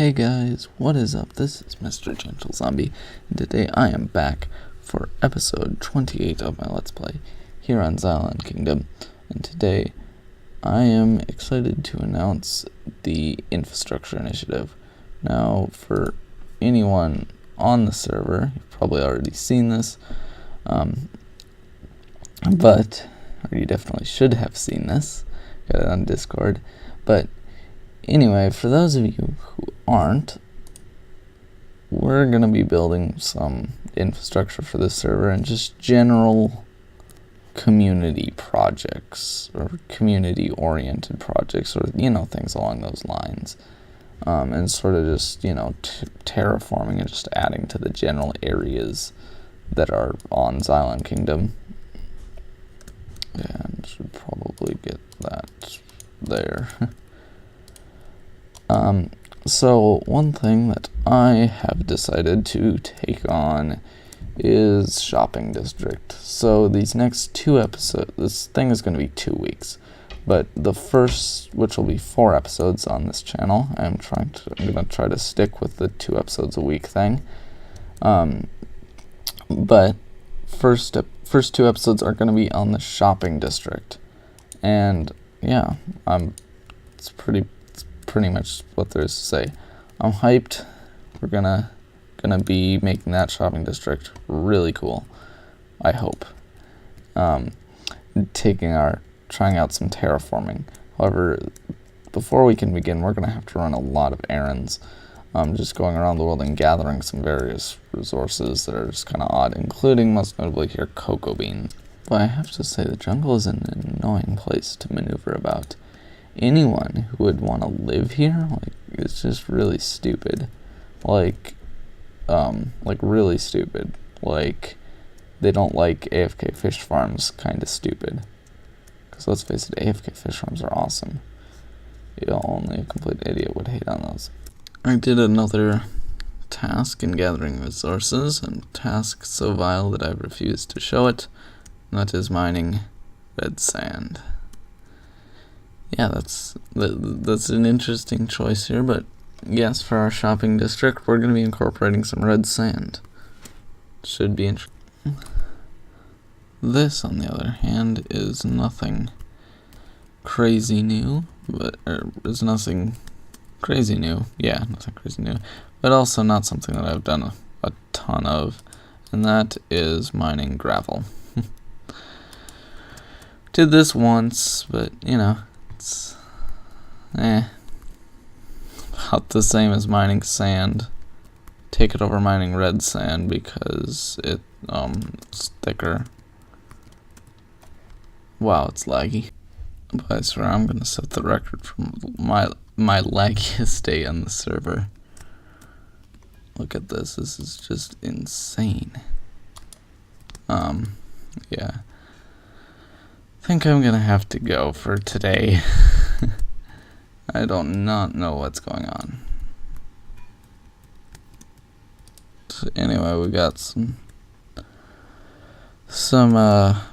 Hey guys, what is up? This is Mr. Gentle Zombie, and today I am back for episode 28 of my Let's Play here on Xilon Kingdom. And today I am excited to announce the infrastructure initiative. Now, for anyone on the server, you've probably already seen this, or you definitely should have seen this, got it on Discord, but anyway, for those of you who aren't, we're going to be building some infrastructure for this server and just general community projects or community-oriented projects or, things along those lines. And sort of just, terraforming and just adding to the general areas that are on Xilon Kingdom. And should probably get that there. So one thing that I have decided to take on is shopping district. So these next two episodes, this thing is going to be 2 weeks, but the first, which will be 4 episodes on this channel, I'm going to try to stick with the 2 episodes a week thing. But first 2 episodes are going to be on the shopping district, and yeah, it's pretty much what there is to say. I'm hyped. We're gonna be making that shopping district really cool, I hope. Trying out some terraforming. However, before we can begin, we're gonna have to run a lot of errands. Just going around the world and gathering some various resources that are just kind of odd, including most notably here cocoa beans. But I have to say the jungle is an annoying place to maneuver about. Anyone who would want to live here, it's just really stupid. Really stupid. They don't like AFK fish farms, kind of stupid. Because let's face it, AFK fish farms are awesome. Only a complete idiot would hate on those. I did another task in gathering resources, and task so vile that I refused to show it. And that is mining red sand. Yeah, that's an interesting choice here, but yes, for our shopping district, we're going to be incorporating some red sand. Should be interesting. This, on the other hand, is nothing crazy new, but is nothing crazy new. Yeah, nothing crazy new, but also not something that I've done a ton of, and that is mining gravel. Did this once, but it's about the same as mining sand. Take it over mining red sand because it's thicker. Wow, it's laggy. But I swear I'm gonna set the record for my laggiest day on the server. Look at this. This is just insane. Yeah. I think I'm gonna have to go for today. I do not know what's going on. So anyway, we got some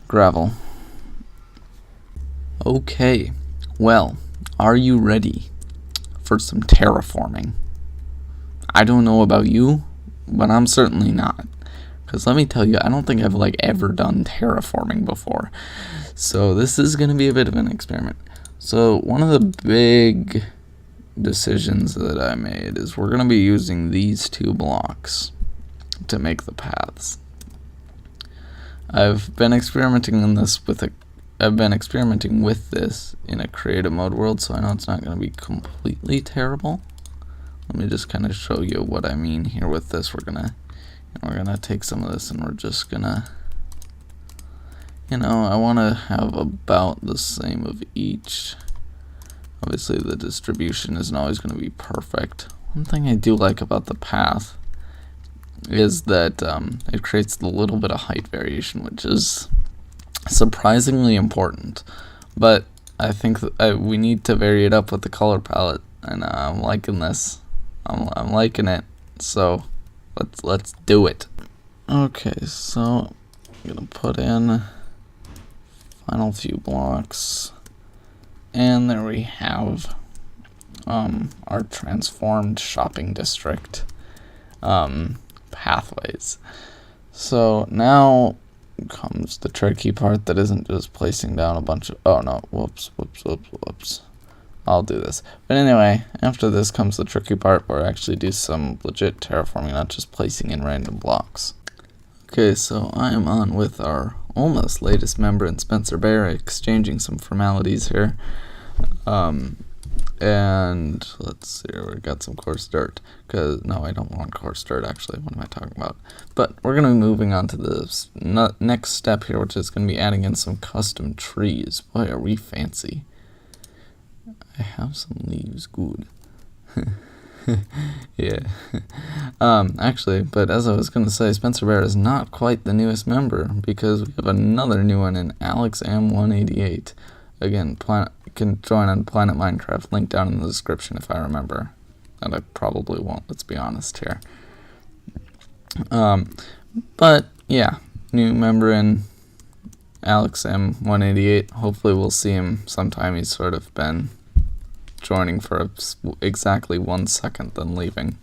gravel. Okay, well, are you ready for some terraforming? I don't know about you, but I'm certainly not. Because let me tell you, I don't think I've ever done terraforming before. So this is going to be a bit of an experiment. So one of the big decisions that I made is we're going to be using these 2 blocks to make the paths. I've been experimenting with this in a creative mode world, so I know it's not going to be completely terrible. Let me just kind of show you what I mean here with this. We're gonna take some of this and we're just gonna, I want to have about the same of each. Obviously the distribution isn't always going to be perfect. One thing I do like about the path is that it creates a little bit of height variation, which is surprisingly important. But I think that we need to vary it up with the color palette, and I'm liking this. I'm liking it. So let's do it. Okay, so I'm gonna put in final few blocks, and there we have our transformed shopping district pathways. So now comes the tricky part that isn't just placing down a bunch of, oh no, whoops. I'll do this. But anyway, after this comes the tricky part where I actually do some legit terraforming, not just placing in random blocks. Okay, so I am on with our almost latest member in Spencer Bear, exchanging some formalities here. And let's see, we got some coarse dirt, because, no, I don't want coarse dirt, actually. What am I talking about? But we're going to be moving on to the next step here, which is going to be adding in some custom trees. Boy, are we fancy. I have some leaves, good. Yeah. Actually, but as I was going to say, Spencer Bear is not quite the newest member, because we have another new one in Alex M188. Again, can join on Planet Minecraft, link down in the description if I remember. And I probably won't, let's be honest here. But yeah, new member in Alex M188. Hopefully we'll see him sometime. He's sort of been joining for exactly 1 second, then leaving.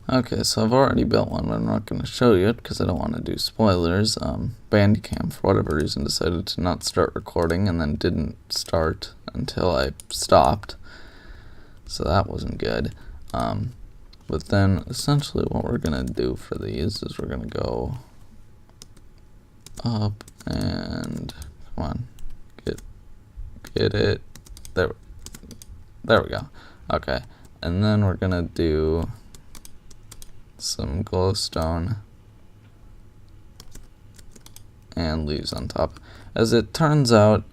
Okay, so I've already built one, but I'm not going to show you it because I don't want to do spoilers. Bandicam, for whatever reason, decided to not start recording and then didn't start until I stopped. So that wasn't good. But then, essentially, what we're going to do for these is we're going to go up and, come on, get it. There we go. Okay, and then we're going to do some glowstone and leaves on top. As it turns out,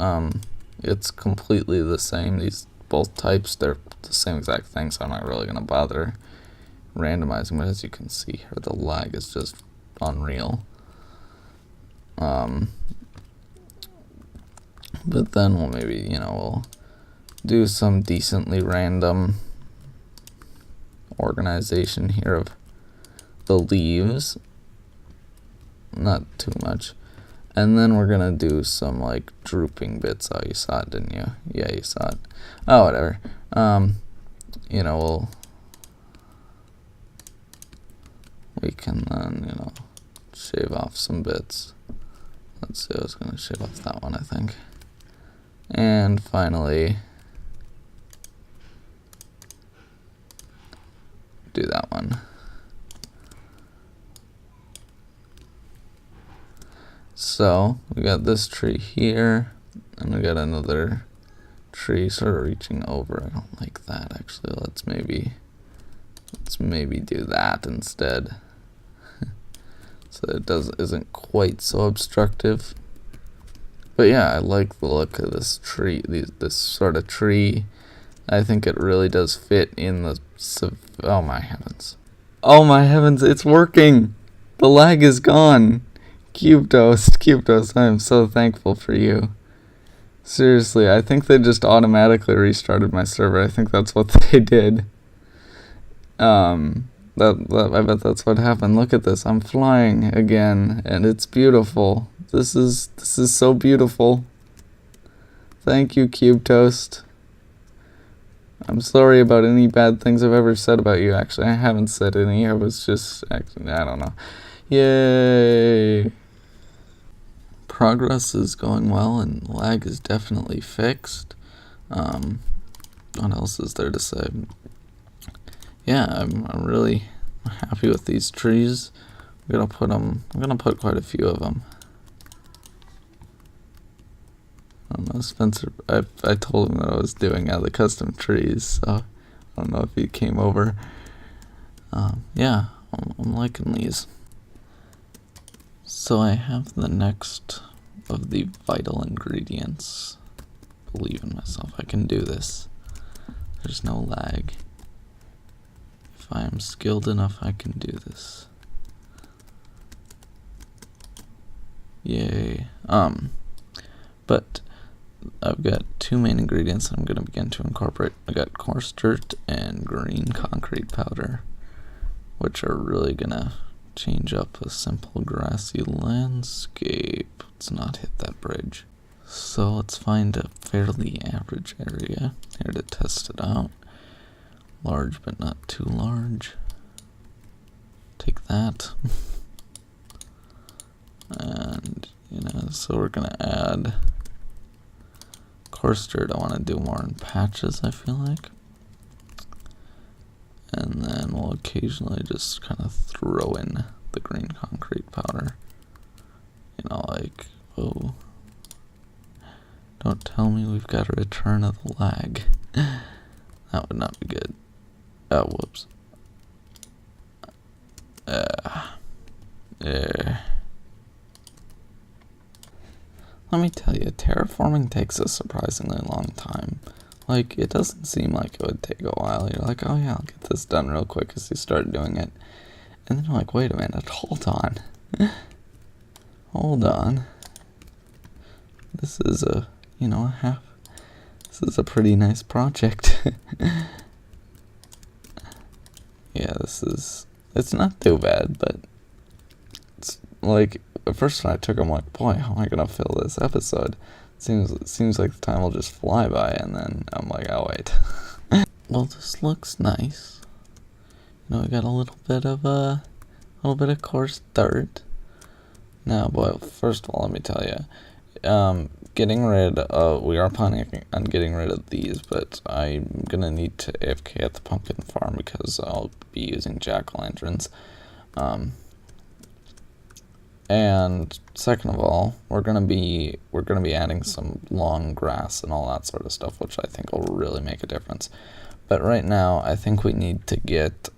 it's completely the same. These both types, they're the same exact thing, so I'm not really going to bother randomizing, but as you can see here, the lag is just unreal. But then we'll maybe, we'll do some decently random organization here of the leaves, not too much, and then we're gonna do some like drooping bits. Oh, you saw it, didn't you? Yeah, you saw it. Oh, whatever. We can then shave off some bits. Let's see, I was gonna shave off that one, I think, and finally do that one. So we got this tree here, and we got another tree sort of reaching over. I don't like that, actually. Let's maybe do that instead, so it isn't quite so obstructive. But yeah, I like the look of this tree. This sort of tree. I think it really does fit in the. Oh my heavens! Oh my heavens! It's working. The lag is gone. Cube Toast, I am so thankful for you. Seriously, I think they just automatically restarted my server. I think that's what they did. I bet that's what happened. Look at this. I'm flying again, and it's beautiful. This is so beautiful. Thank you, Cube Toast. I'm sorry about any bad things I've ever said about you. Actually, I haven't said any. I was just actually, I don't know. Yay! Progress is going well, and lag is definitely fixed. What else is there to say? Yeah, I'm really happy with these trees. I'm gonna put quite a few of them. I don't know, Spencer. I told him that I was doing the custom trees, so I don't know if he came over. Yeah, I'm liking these. So I have the next of the vital ingredients. Believe in myself, I can do this. There's no lag. If I am skilled enough, I can do this. Yay. But I've got two main ingredients that I'm going to begin to incorporate. I got coarse dirt and green concrete powder, which are really going to change up a simple grassy landscape. Let's not hit that bridge. So let's find a fairly average area here to test it out. Large but not too large. Take that. And, you know, so we're gonna add coarse dirt. I want to do more in patches, I feel like. And then we'll occasionally just kind of throw in the green concrete powder. You know, like, oh, don't tell me we've got a return of the lag. That would not be good. Oh, whoops. Let me tell you, terraforming takes a surprisingly long time. Like, it doesn't seem like it would take a while. You're like, oh yeah, I'll get this done real quick as you start doing it. And then you're like, wait a minute, hold on. Hold on. This is a, you know, this is a pretty nice project. Yeah, it's not too bad, but it's like, at first when I took, I'm like, boy, how am I gonna fill this episode? It seems like the time will just fly by, and then I'm like, oh wait. Well, this looks nice. You know, we got a little bit of coarse dirt. Now, boy, first of all, let me tell you, we are planning on getting rid of these, but I'm gonna need to AFK at the pumpkin farm because I'll be using jack-o'-lanterns. And second of all, we're gonna be adding some long grass and all that sort of stuff, which I think will really make a difference. But right now, I think we need to get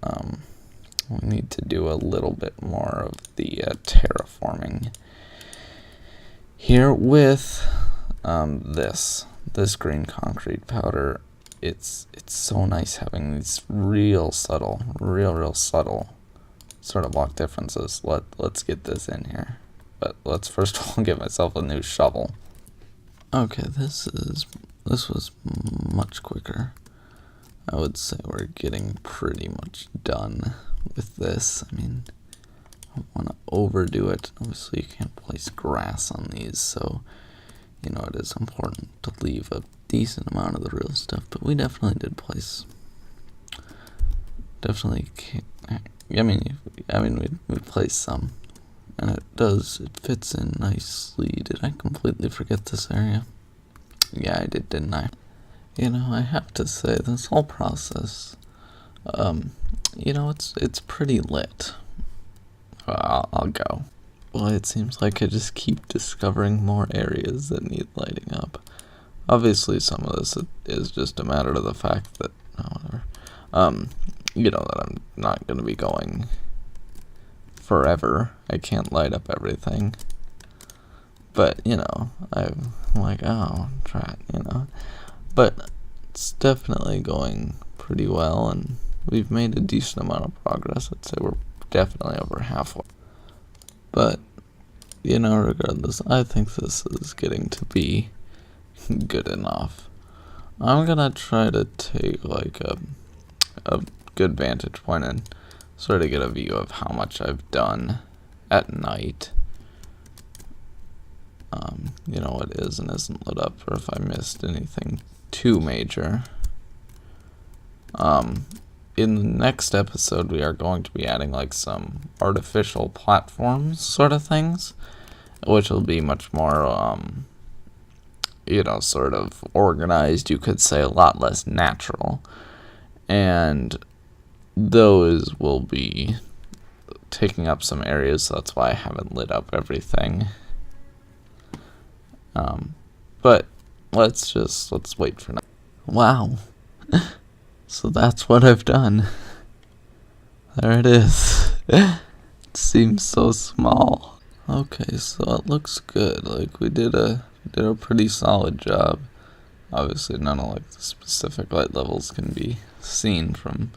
we need to do a little bit more of the terraforming here with this green concrete powder. It's so nice having these real subtle sort of block differences. Let's get this in here, but let's first of all get myself a new shovel. Okay, this was much quicker. I would say we're getting pretty much done with this. I mean, I don't want to overdo it. Obviously, you can't place grass on these, so you know it is important to leave a decent amount of the real stuff. But we definitely did place. I mean, we placed some, and it fits in nicely. Did I completely forget this area? Yeah, I did, didn't I? You know, I have to say, this whole process, you know, it's pretty lit. I'll go. Well, it seems like I just keep discovering more areas that need lighting up. Obviously, some of this is just a matter of the fact that, whatever, you know, that I'm not going to be going forever. I can't light up everything. But, you know, I'm like, oh, try it, you know. But it's definitely going pretty well, and we've made a decent amount of progress. I'd say we're definitely over halfway. But, you know, regardless, I think this is getting to be good enough. I'm gonna try to take, like, a good vantage point and sort of get a view of how much I've done at night. You know, what is and isn't lit up, or if I missed anything too major. In the next episode, we are going to be adding like some artificial platforms sort of things, which will be much more, you know, sort of organized, you could say, a lot less natural. And those will be taking up some areas, so that's why I haven't lit up everything. But let's wait for now. Wow. So that's what I've done. There it is. It seems so small. Okay, so it looks good. Like, we did a pretty solid job. Obviously none of like the specific light levels can be seen from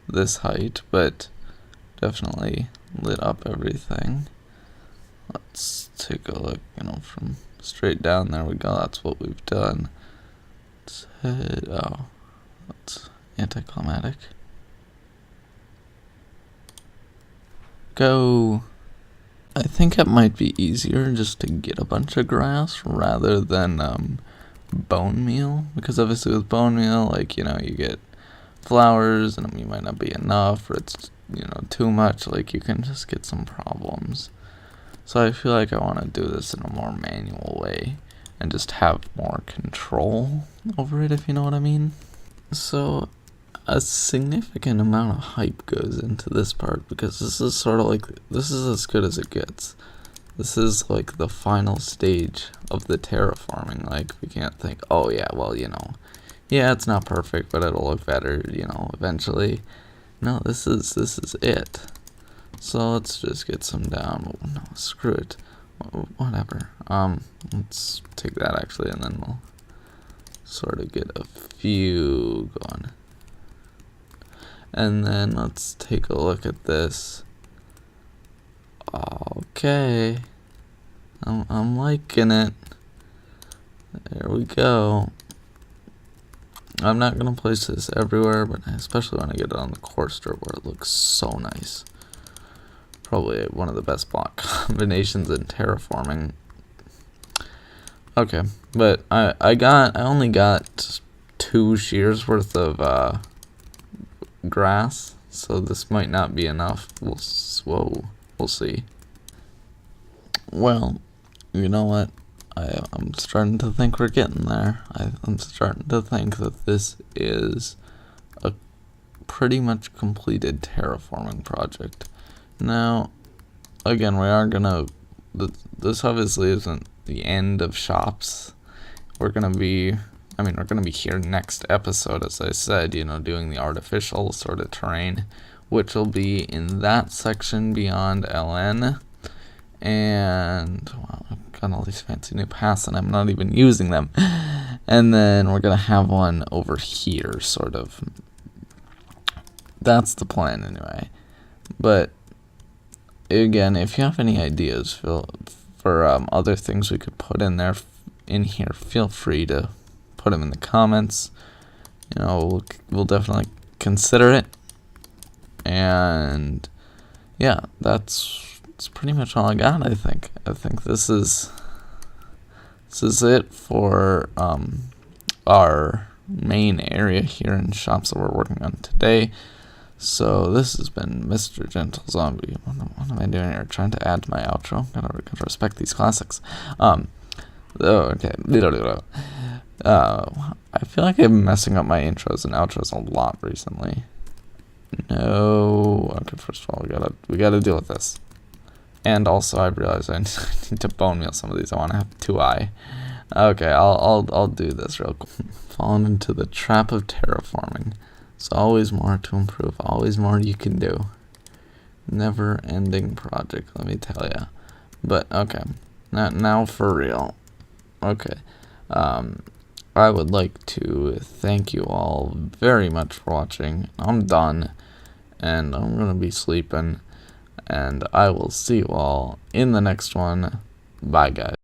this height, but definitely lit up everything. Let's take a look, you know, from straight down. There we go. That's what we've done. Let's head, oh, that's anticlimactic. Go. I think it might be easier just to get a bunch of grass rather than bone meal, because obviously with bone meal, like, you know, you get flowers, and it might not be enough, or it's, you know, too much. Like, you can just get some problems. So I feel like I want to do this in a more manual way and just have more control over it, if you know what I mean. So a significant amount of hype goes into this part, because this is sort of like, this is as good as it gets. This is like the final stage of the terraforming. Like, we can't think, oh yeah, well, you know, yeah, it's not perfect, but it'll look better, you know, eventually. No, this is it. So let's just get some down. No, screw it. Whatever. Let's take that actually, and then we'll sort of get a few going. And then let's take a look at this. Okay. I'm liking it. There we go. I'm not going to place this everywhere, but I especially want to get it on the core strip where it looks so nice. Probably one of the best block combinations in terraforming. Okay, but I only got 2 shears worth of grass, so this might not be enough. We'll see. Well, you know what? I'm starting to think we're getting there. I'm starting to think that this is a pretty much completed terraforming project. Now, again, we are gonna, this obviously isn't the end of shops. We're gonna be here next episode, as I said, you know, doing the artificial sort of terrain, which will be in that section beyond LN. And, wow, I've got all these fancy new paths and I'm not even using them. And then we're gonna have one over here, sort of. That's the plan anyway. But again, if you have any ideas for other things we could put in here, feel free to put them in the comments. You know, we'll definitely consider it. And yeah, that's pretty much all I got. I think this is it for our main area here in shops that we're working on today. So this has been Mr. Gentle Zombie. What am I doing here? Trying to add to my outro. Gotta respect these classics. Okay. I feel like I'm messing up my intros and outros a lot recently. No. Okay, first of all, we gotta deal with this. And also, I realize I need to bone meal some of these. I want to have 2i. Okay, I'll do this real quick. Fallen into the trap of terraforming. There's always more to improve. Always more you can do. Never-ending project, let me tell ya. But okay, now for real. Okay, I would like to thank you all very much for watching. I'm done, and I'm gonna be sleeping. And I will see you all in the next one. Bye, guys.